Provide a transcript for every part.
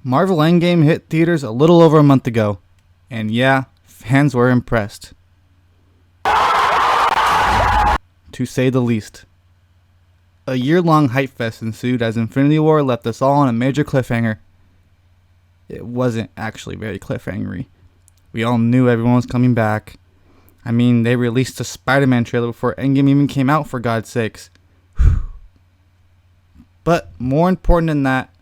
Marvel Endgame hit theaters a little over a month ago, and yeah, fans were impressed. To say the least. A year-long hype fest ensued as Infinity War left us all on a major cliffhanger. It wasn't actually very cliffhangery. We all knew everyone was coming back. I mean, they released a Spider-Man trailer before Endgame even came out, for God's sakes. But more important than that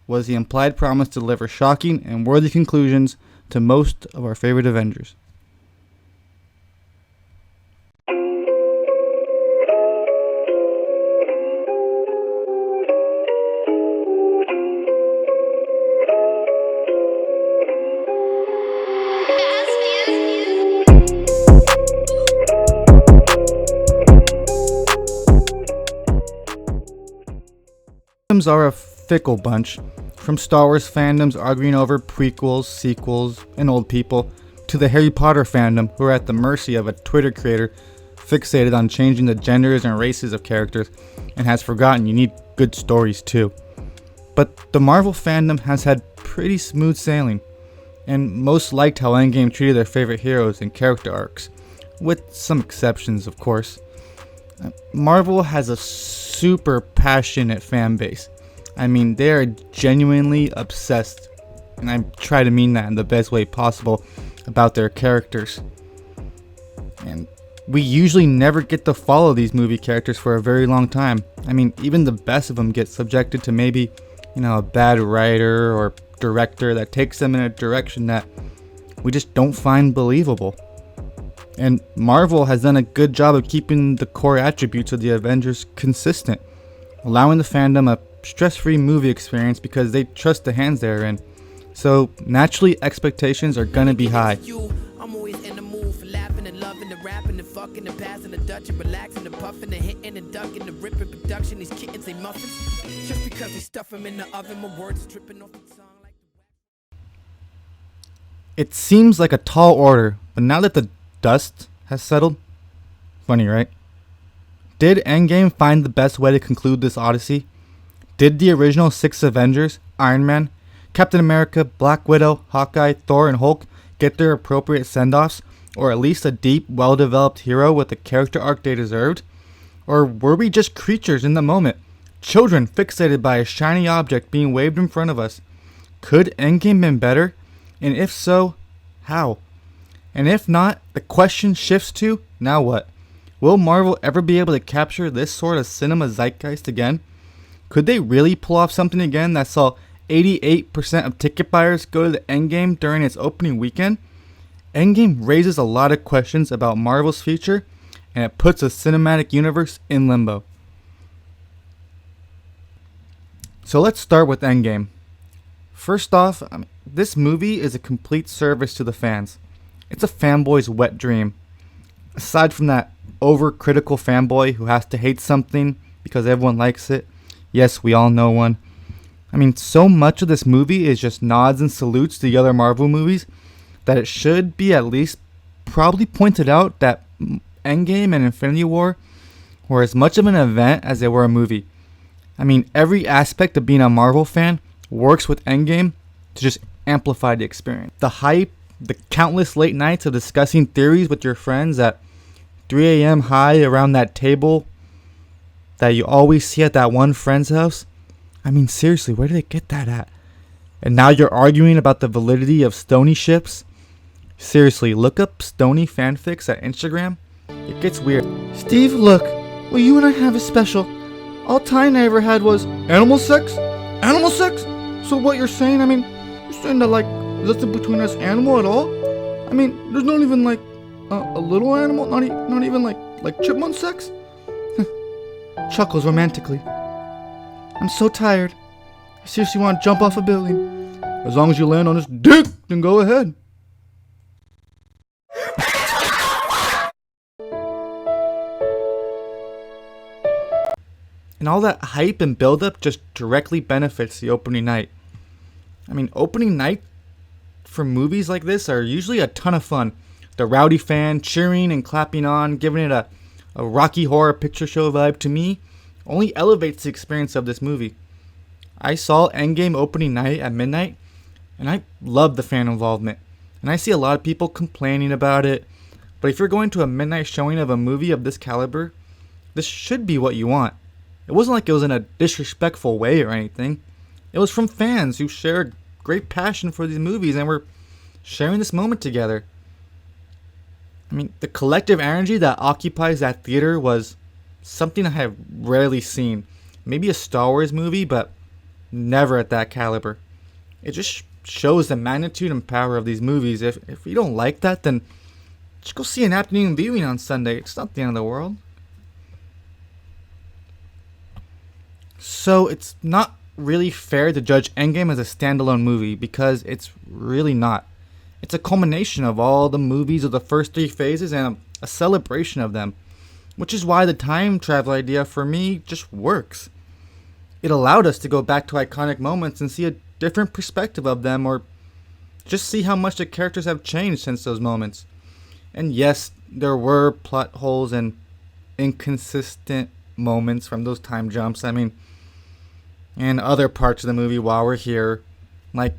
was the implied promise to deliver shocking and worthy conclusions to most of our favorite Avengers. Fandoms are a fickle bunch, from Star Wars fandoms arguing over prequels, sequels, and old people, to the Harry Potter fandom who are at the mercy of a Twitter creator fixated on changing the genders and races of characters and has forgotten you need good stories too. But the Marvel fandom has had pretty smooth sailing, and most liked how Endgame treated their favorite heroes and character arcs, with some exceptions of course. Marvel has a super passionate fan base. I mean, they are genuinely obsessed, and I try to mean that in the best way possible, about their characters. And we usually never get to follow these movie characters for a very long time. I mean, even the best of them get subjected to maybe, a bad writer or director that takes them in a direction that we just don't find believable. And Marvel has done a good job of keeping the core attributes of the Avengers consistent, allowing the fandom a stress-free movie experience because they trust the hands they're in. So naturally, expectations are gonna be high. I'm always in the mood for laughing and loving and rapping and fucking and passing and dutching, relaxing and puffing and hitting and ducking and ripping production. These kittens, they muffins. Just because they stuff them in the oven, my words dripping off the tongue like the... It seems like a tall order, but now that the dust has settled, funny right? Did Endgame find the best way to conclude this odyssey? Did the original 6 Avengers, Iron Man, Captain America, Black Widow, Hawkeye, Thor, and Hulk get their appropriate send-offs, or at least a deep, well-developed hero with the character arc they deserved? Or were we just creatures in the moment, children fixated by a shiny object being waved in front of us? Could Endgame been better? And if so, how? And if not, the question shifts to, now what? Will Marvel ever be able to capture this sort of cinema zeitgeist again? Could they really pull off something again that saw 88% of ticket buyers go to the Endgame during its opening weekend? Endgame raises a lot of questions about Marvel's future, and it puts a cinematic universe in limbo. So let's start with Endgame. First off, this movie is a complete service to the fans. It's a fanboy's wet dream. Aside from that overcritical fanboy who has to hate something because everyone likes it, yes, we all know one. I mean, so much of this movie is just nods and salutes to the other Marvel movies that it should be at least probably pointed out that Endgame and Infinity War were as much of an event as they were a movie. I mean, every aspect of being a Marvel fan works with Endgame to just amplify the experience. The hype, the countless late nights of discussing theories with your friends at 3 a.m. high around that table that you always see at that one friend's house. I mean, seriously, where did they get that at? And now you're arguing about the validity of Stony ships? Seriously, look up Stony fanfics at Instagram. It gets weird. Steve, look, what you and I have is special. All time I ever had was animal sex? Animal sex? So what you're saying, you're saying that, nothing between us animal at all? I mean, there's not even, a little animal? Not even, like chipmunk sex? Chuckles romantically. I'm so tired. I seriously want to jump off a building. As long as you land on this dick, then go ahead. And all that hype and build-up just directly benefits the opening night. I mean, opening night for movies like this are usually a ton of fun. The rowdy fan cheering and clapping on, giving it a Rocky Horror Picture Show vibe, to me only elevates the experience of this movie. I saw Endgame opening night at midnight, and I love the fan involvement. And I see a lot of people complaining about it, but if you're going to a midnight showing of a movie of this caliber, this should be what you want. It wasn't like it was in a disrespectful way or anything. It was from fans who shared great passion for these movies and were sharing this moment together. I mean, the collective energy that occupies that theater was something I have rarely seen. Maybe a Star Wars movie, but never at that caliber. It just shows the magnitude and power of these movies. If you don't like that, then just go see an afternoon viewing on Sunday. It's not the end of the world. So it's not really fair to judge Endgame as a standalone movie because it's really not. It's a culmination of all the movies of the first three phases and a celebration of them, which is why the time travel idea for me just works. It allowed us to go back to iconic moments and see a different perspective of them, or just see how much the characters have changed since those moments. And yes, there were plot holes and inconsistent moments from those time jumps. I mean, and other parts of the movie while we're here. Like,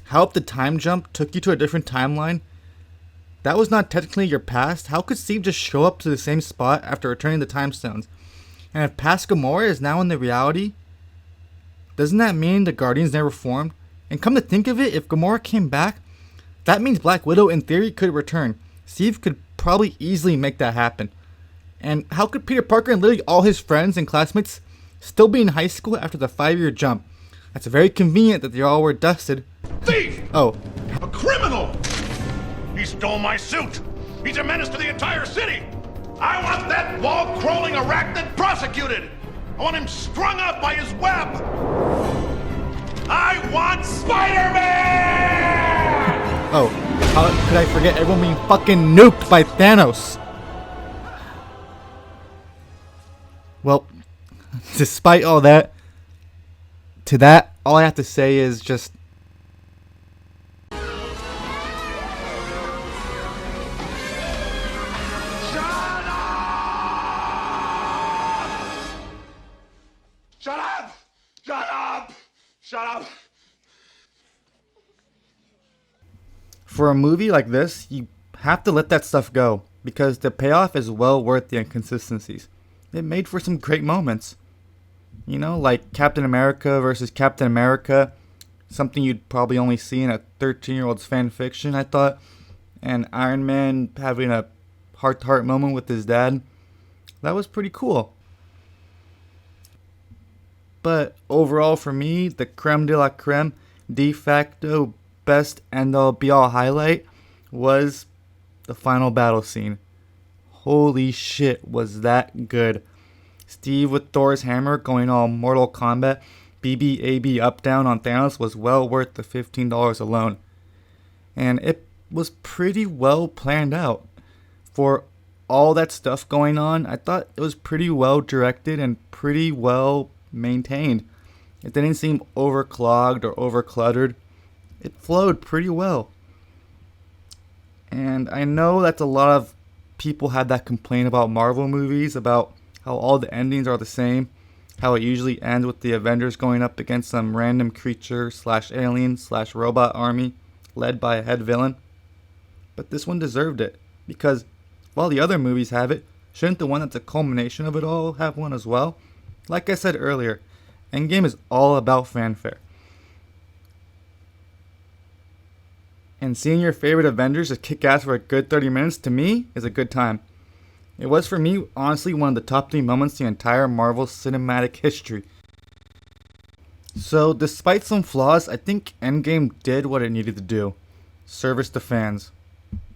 how if the time jump took you to a different timeline? That was not technically your past. How could Steve just show up to the same spot after returning the time stones? And if past Gamora is now in the reality, doesn't that mean the Guardians never formed? And come to think of it, if Gamora came back, that means Black Widow in theory could return. Steve could probably easily make that happen. And how could Peter Parker and literally all his friends and classmates still be in high school after the 5-year jump? That's very convenient that they all were dusted. Thief! Oh. A criminal! He stole my suit! He's a menace to the entire city! I want that wall-crawling arachnid prosecuted! I want him strung up by his web! I want Spider-Man! Oh, how could I forget everyone being fucking nuked by Thanos? Well, despite all that, all I have to say is just... Shut up! Shut up! Shut up! For a movie like this, you have to let that stuff go, because the payoff is well worth the inconsistencies. It made for some great moments. You know, like Captain America versus Captain America, something you'd probably only see in a 13-year-old's fan fiction, I thought. And Iron Man having a heart-to-heart moment with his dad. That was pretty cool. But overall for me, the creme de la creme, de facto best end-all be-all highlight was the final battle scene. Holy shit, was that good. Steve with Thor's hammer going all Mortal Kombat, BB-AB up down on Thanos was well worth the $15 alone. And it was pretty well planned out. For all that stuff going on, I thought it was pretty well directed and pretty well maintained. It didn't seem overclogged or overcluttered. It flowed pretty well. And I know that's a lot of people have that complaint about Marvel movies, about how all the endings are the same, how it usually ends with the Avengers going up against some random creature / alien / robot army led by a head villain. But this one deserved it, because while the other movies have it, shouldn't the one that's a culmination of it all have one as well? Like I said earlier, Endgame is all about fanfare. And seeing your favorite Avengers just kick ass for a good 30 minutes, to me, is a good time. It was for me, honestly, one of the top 3 moments in the entire Marvel cinematic history. So, despite some flaws, I think Endgame did what it needed to do. Service the fans.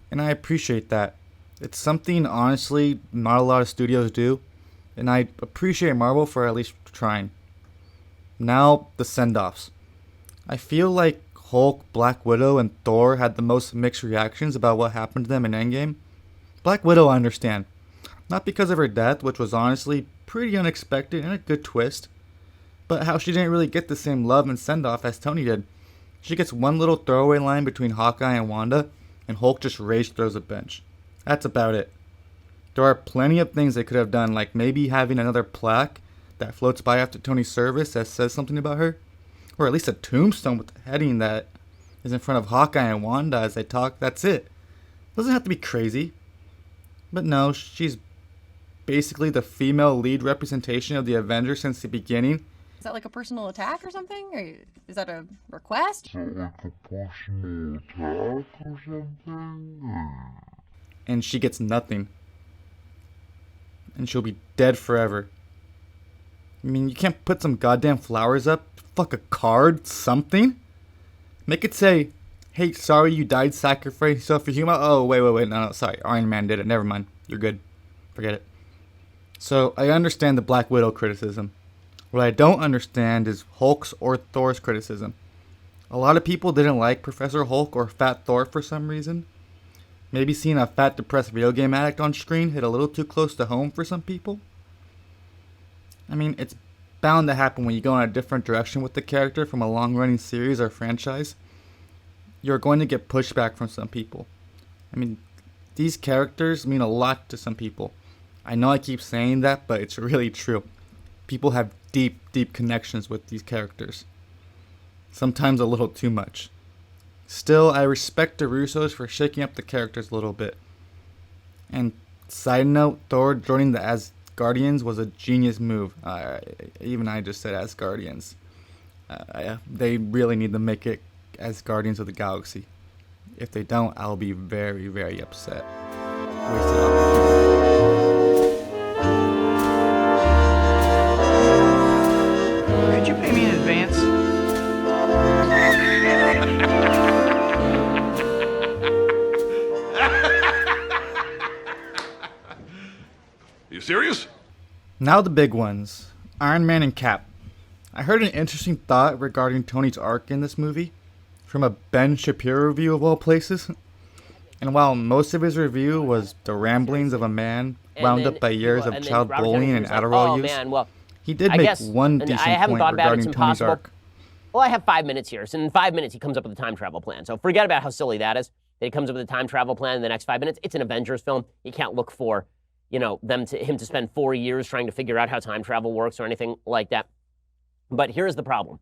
And I appreciate that. It's something, honestly, not a lot of studios do. And I appreciate Marvel for at least trying. Now, the send-offs. I feel like Hulk, Black Widow, and Thor had the most mixed reactions about what happened to them in Endgame. Black Widow I understand. Not because of her death, which was honestly pretty unexpected and a good twist, but how she didn't really get the same love and send-off as Tony did. She gets one little throwaway line between Hawkeye and Wanda, and Hulk just rage throws a bench. That's about it. There are plenty of things they could have done, like maybe having another plaque that floats by after Tony's service that says something about her. Or at least a tombstone with the heading that is in front of Hawkeye and Wanda as they talk. That's it. Doesn't have to be crazy. But no, she's basically the female lead representation of the Avengers since the beginning. Is that like a personal attack or something? Or is that a request? And she gets nothing. And she'll be dead forever. I mean, you can't put some goddamn flowers up, fuck a card, something? Make it say, hey, sorry you died sacrificing yourself for human. Oh, wait, no, sorry, Iron Man did it, never mind, you're good, forget it. So, I understand the Black Widow criticism. What I don't understand is Hulk's or Thor's criticism. A lot of people didn't like Professor Hulk or Fat Thor for some reason. Maybe seeing a fat, depressed video game addict on screen hit a little too close to home for some people. I mean, it's bound to happen when you go in a different direction with the character from a long-running series or franchise. You're going to get pushback from some people. I mean, these characters mean a lot to some people. I know I keep saying that, but it's really true. People have deep, deep connections with these characters. Sometimes a little too much. Still, I respect the Russos for shaking up the characters a little bit. And side note, Thor joining the Asgardians was a genius move. Even I just said Asgardians. They really need to make it as Guardians of the Galaxy. If they don't, I'll be very, very upset. Wasted opportunity. Could you pay me in advance? You serious? Now the big ones. Iron Man and Cap. I heard an interesting thought regarding Tony's arc in this movie from a Ben Shapiro review of all places. And while most of his review was the ramblings of a man wound up by years of child bullying and Adderall use, he did make one decent point regarding Tony's arc. Well, I have 5 minutes here. So in 5 minutes, he comes up with a time travel plan. So forget about how silly that is. That he comes up with a time travel plan in the next 5 minutes. It's an Avengers film. You can't look for, him to spend 4 years trying to figure out how time travel works or anything like that. But here's the problem.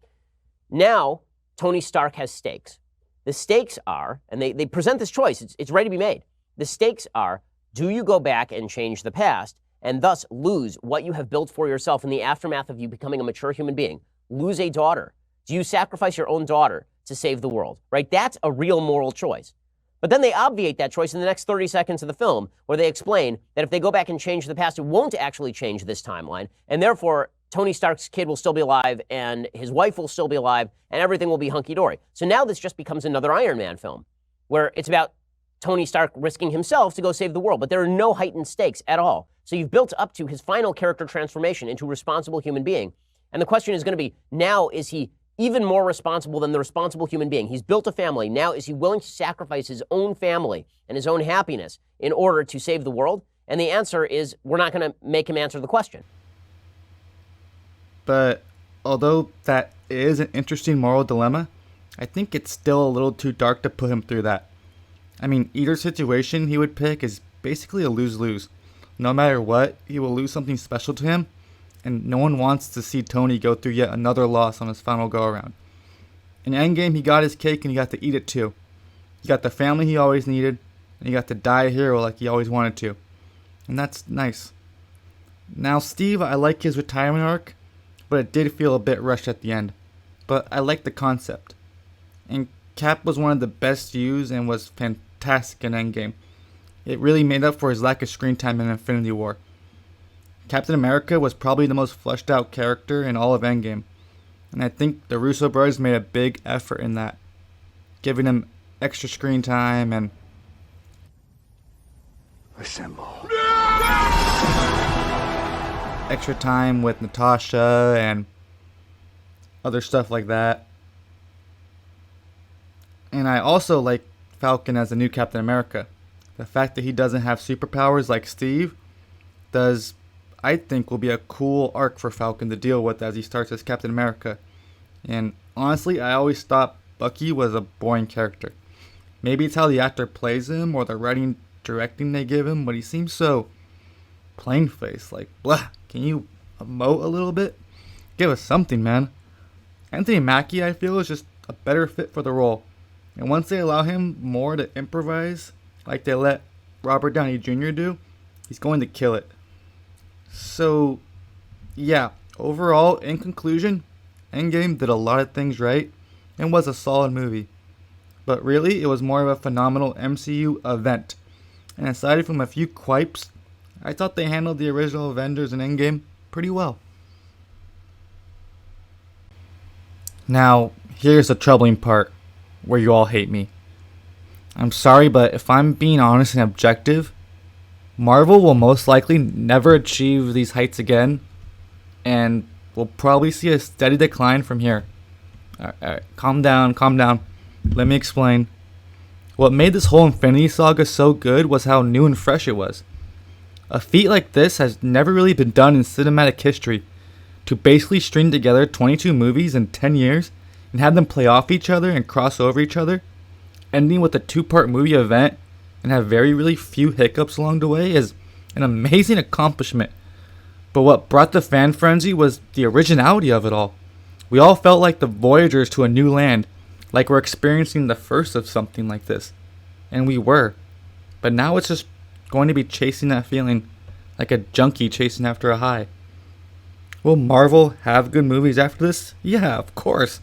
Now, Tony Stark has stakes. The stakes are, and they present this choice. It's ready to be made. The stakes are, do you go back and change the past and thus lose what you have built for yourself in the aftermath of you becoming a mature human being? Lose a daughter. Do you sacrifice your own daughter to save the world? Right? That's a real moral choice. But then they obviate that choice in the next 30 seconds of the film, where they explain that if they go back and change the past, it won't actually change this timeline, and therefore Tony Stark's kid will still be alive, and his wife will still be alive, and everything will be hunky-dory. So now this just becomes another Iron Man film, where it's about Tony Stark risking himself to go save the world, but there are no heightened stakes at all. So you've built up to his final character transformation into a responsible human being, and the question is going to be, now is he even more responsible than the responsible human being? He's built a family. Now, is he willing to sacrifice his own family and his own happiness in order to save the world? And the answer is, we're not going to make him answer the question. But although that is an interesting moral dilemma, I think it's still a little too dark to put him through that. I mean, either situation he would pick is basically a lose-lose. No matter what, he will lose something special to him, and no one wants to see Tony go through yet another loss on his final go-around. In Endgame, he got his cake and he got to eat it too. He got the family he always needed, and he got to die a hero like he always wanted to. And that's nice. Now, Steve, I like his retirement arc, but it did feel a bit rushed at the end. But I like the concept. And Cap was one of the best used and was fantastic in Endgame. It really made up for his lack of screen time in Infinity War. Captain America was probably the most fleshed out character in all of Endgame, and I think the Russo brothers made a big effort in that, giving him extra screen time and assemble. Extra time with Natasha and other stuff like that. And I also like Falcon as the new Captain America. The fact that he doesn't have superpowers like Steve does, I think, will be a cool arc for Falcon to deal with as he starts as Captain America. And honestly, I always thought Bucky was a boring character. Maybe it's how the actor plays him or the writing, directing they give him, but he seems so plain-faced, like, blah, can you emote a little bit? Give us something, man. Anthony Mackie, I feel, is just a better fit for the role. And once they allow him more to improvise, like they let Robert Downey Jr. do, he's going to kill it. So, yeah, overall, in conclusion, Endgame did a lot of things right and was a solid movie. But really, it was more of a phenomenal MCU event. And aside from a few quipes, I thought they handled the original Avengers and Endgame pretty well. Now, here's the troubling part where you all hate me. I'm sorry, but if I'm being honest and objective, Marvel will most likely never achieve these heights again, and we'll probably see a steady decline from here. Alright, calm down. Let me explain. What made this whole Infinity Saga so good was how new and fresh it was. A feat like this has never really been done in cinematic history. To basically string together 22 movies in 10 years and have them play off each other and cross over each other, ending with a 2-part movie event and have very really few hiccups along the way is an amazing accomplishment. But what brought the fan frenzy was the originality of it all. We all felt like the voyagers to a new land, like we're experiencing the first of something like this. And we were. But now it's just going to be chasing that feeling, like a junkie chasing after a high. Will Marvel have good movies after this? Yeah, of course.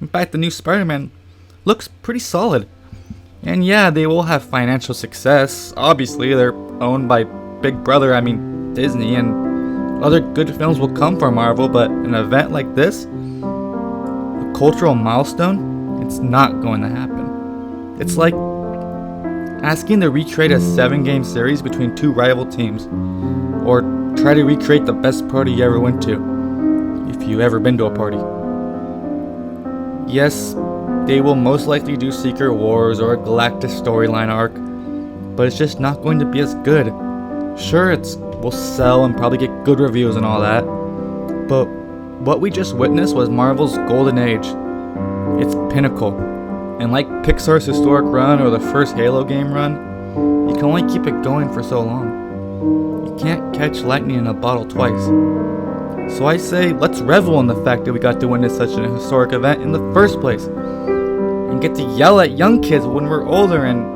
In fact, the new Spider-Man looks pretty solid. And yeah, they will have financial success. Obviously, they're owned by Big Brother, Disney, and other good films will come from Marvel, but an event like this, a cultural milestone, it's not going to happen. It's like asking to recreate a 7-game series between 2 rival teams, or try to recreate the best party you ever went to, if you ever been to a party. Yes, they will most likely do Secret Wars or a Galactus storyline arc, but it's just not going to be as good. Sure, will sell and probably get good reviews and all that, but what we just witnessed was Marvel's golden age. It's pinnacle, and like Pixar's historic run or the first Halo game run, you can only keep it going for so long. You can't catch lightning in a bottle twice. So I say, let's revel in the fact that we got to witness such an historic event in the first place, and get to yell at young kids when we're older and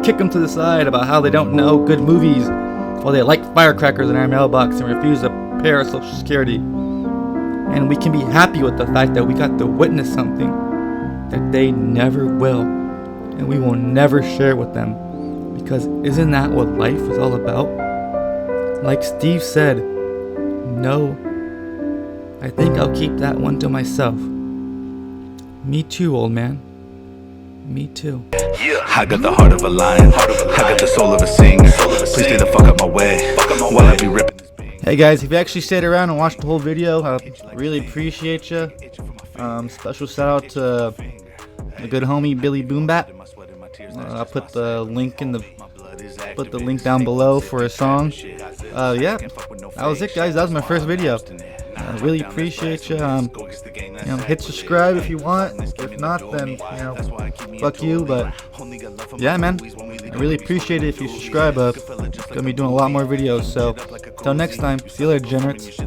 kick them to the side about how they don't know good movies while they light firecrackers in our mailbox and refuse to pay our Social Security. And we can be happy with the fact that we got to witness something that they never will, and we will never share with them, because isn't that what life is all about? Like Steve said, no, I think I'll keep that one to myself. Me too, old man. Me too. I got the heart of a lion. I got the soul of a singer. Please stay the fuck out my way while I be ripping this bang. Hey guys, if you actually stayed around and watched the whole video, I really appreciate you. Special shout out to the good homie Billy Boombat. I'll put the link down below for a song. Yeah, that was it, guys. That was my first video. I really appreciate you. Hit subscribe if you want. If not, then fuck you. But yeah, man, I really appreciate it if you subscribe. Gonna be doing a lot more videos. So till next time, see you later, degenerates.